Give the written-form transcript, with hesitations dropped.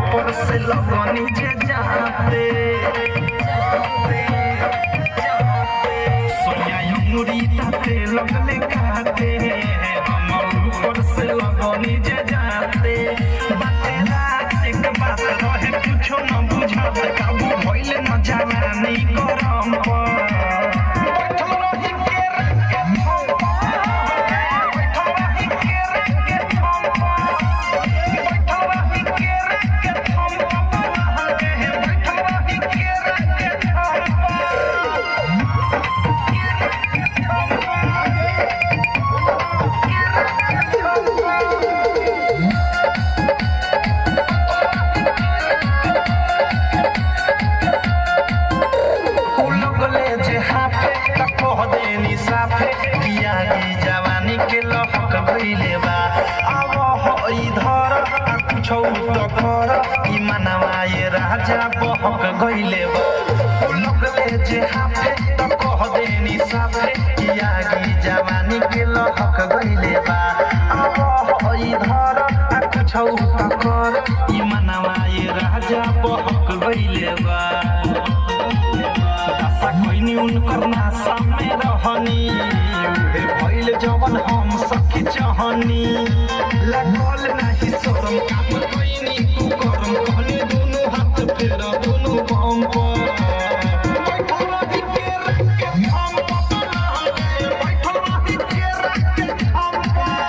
ऊपर से लगनी जे जाते सोया अंगूरी ताते लगले खाते हम ऊपर से लगनी जे जाते बाते रात एक बात रहे कुछो न बुझत काबू भइल न जवानी गरम पर जवानी के लहक गइले बा अब हई धर कुछौ त कर ई मनवा ये राजा बहक गइले बा लगले जे हाफे त कह देनी साफे किया की जवानी के लहक गइले बा अब हई धर कुछौ त कर ई मनवा ये राजा बहक गइले बा आशा कोइनी उनकर नासा में रहनी भइल जवन हम सखी चाहनी लागल नाही शरम काम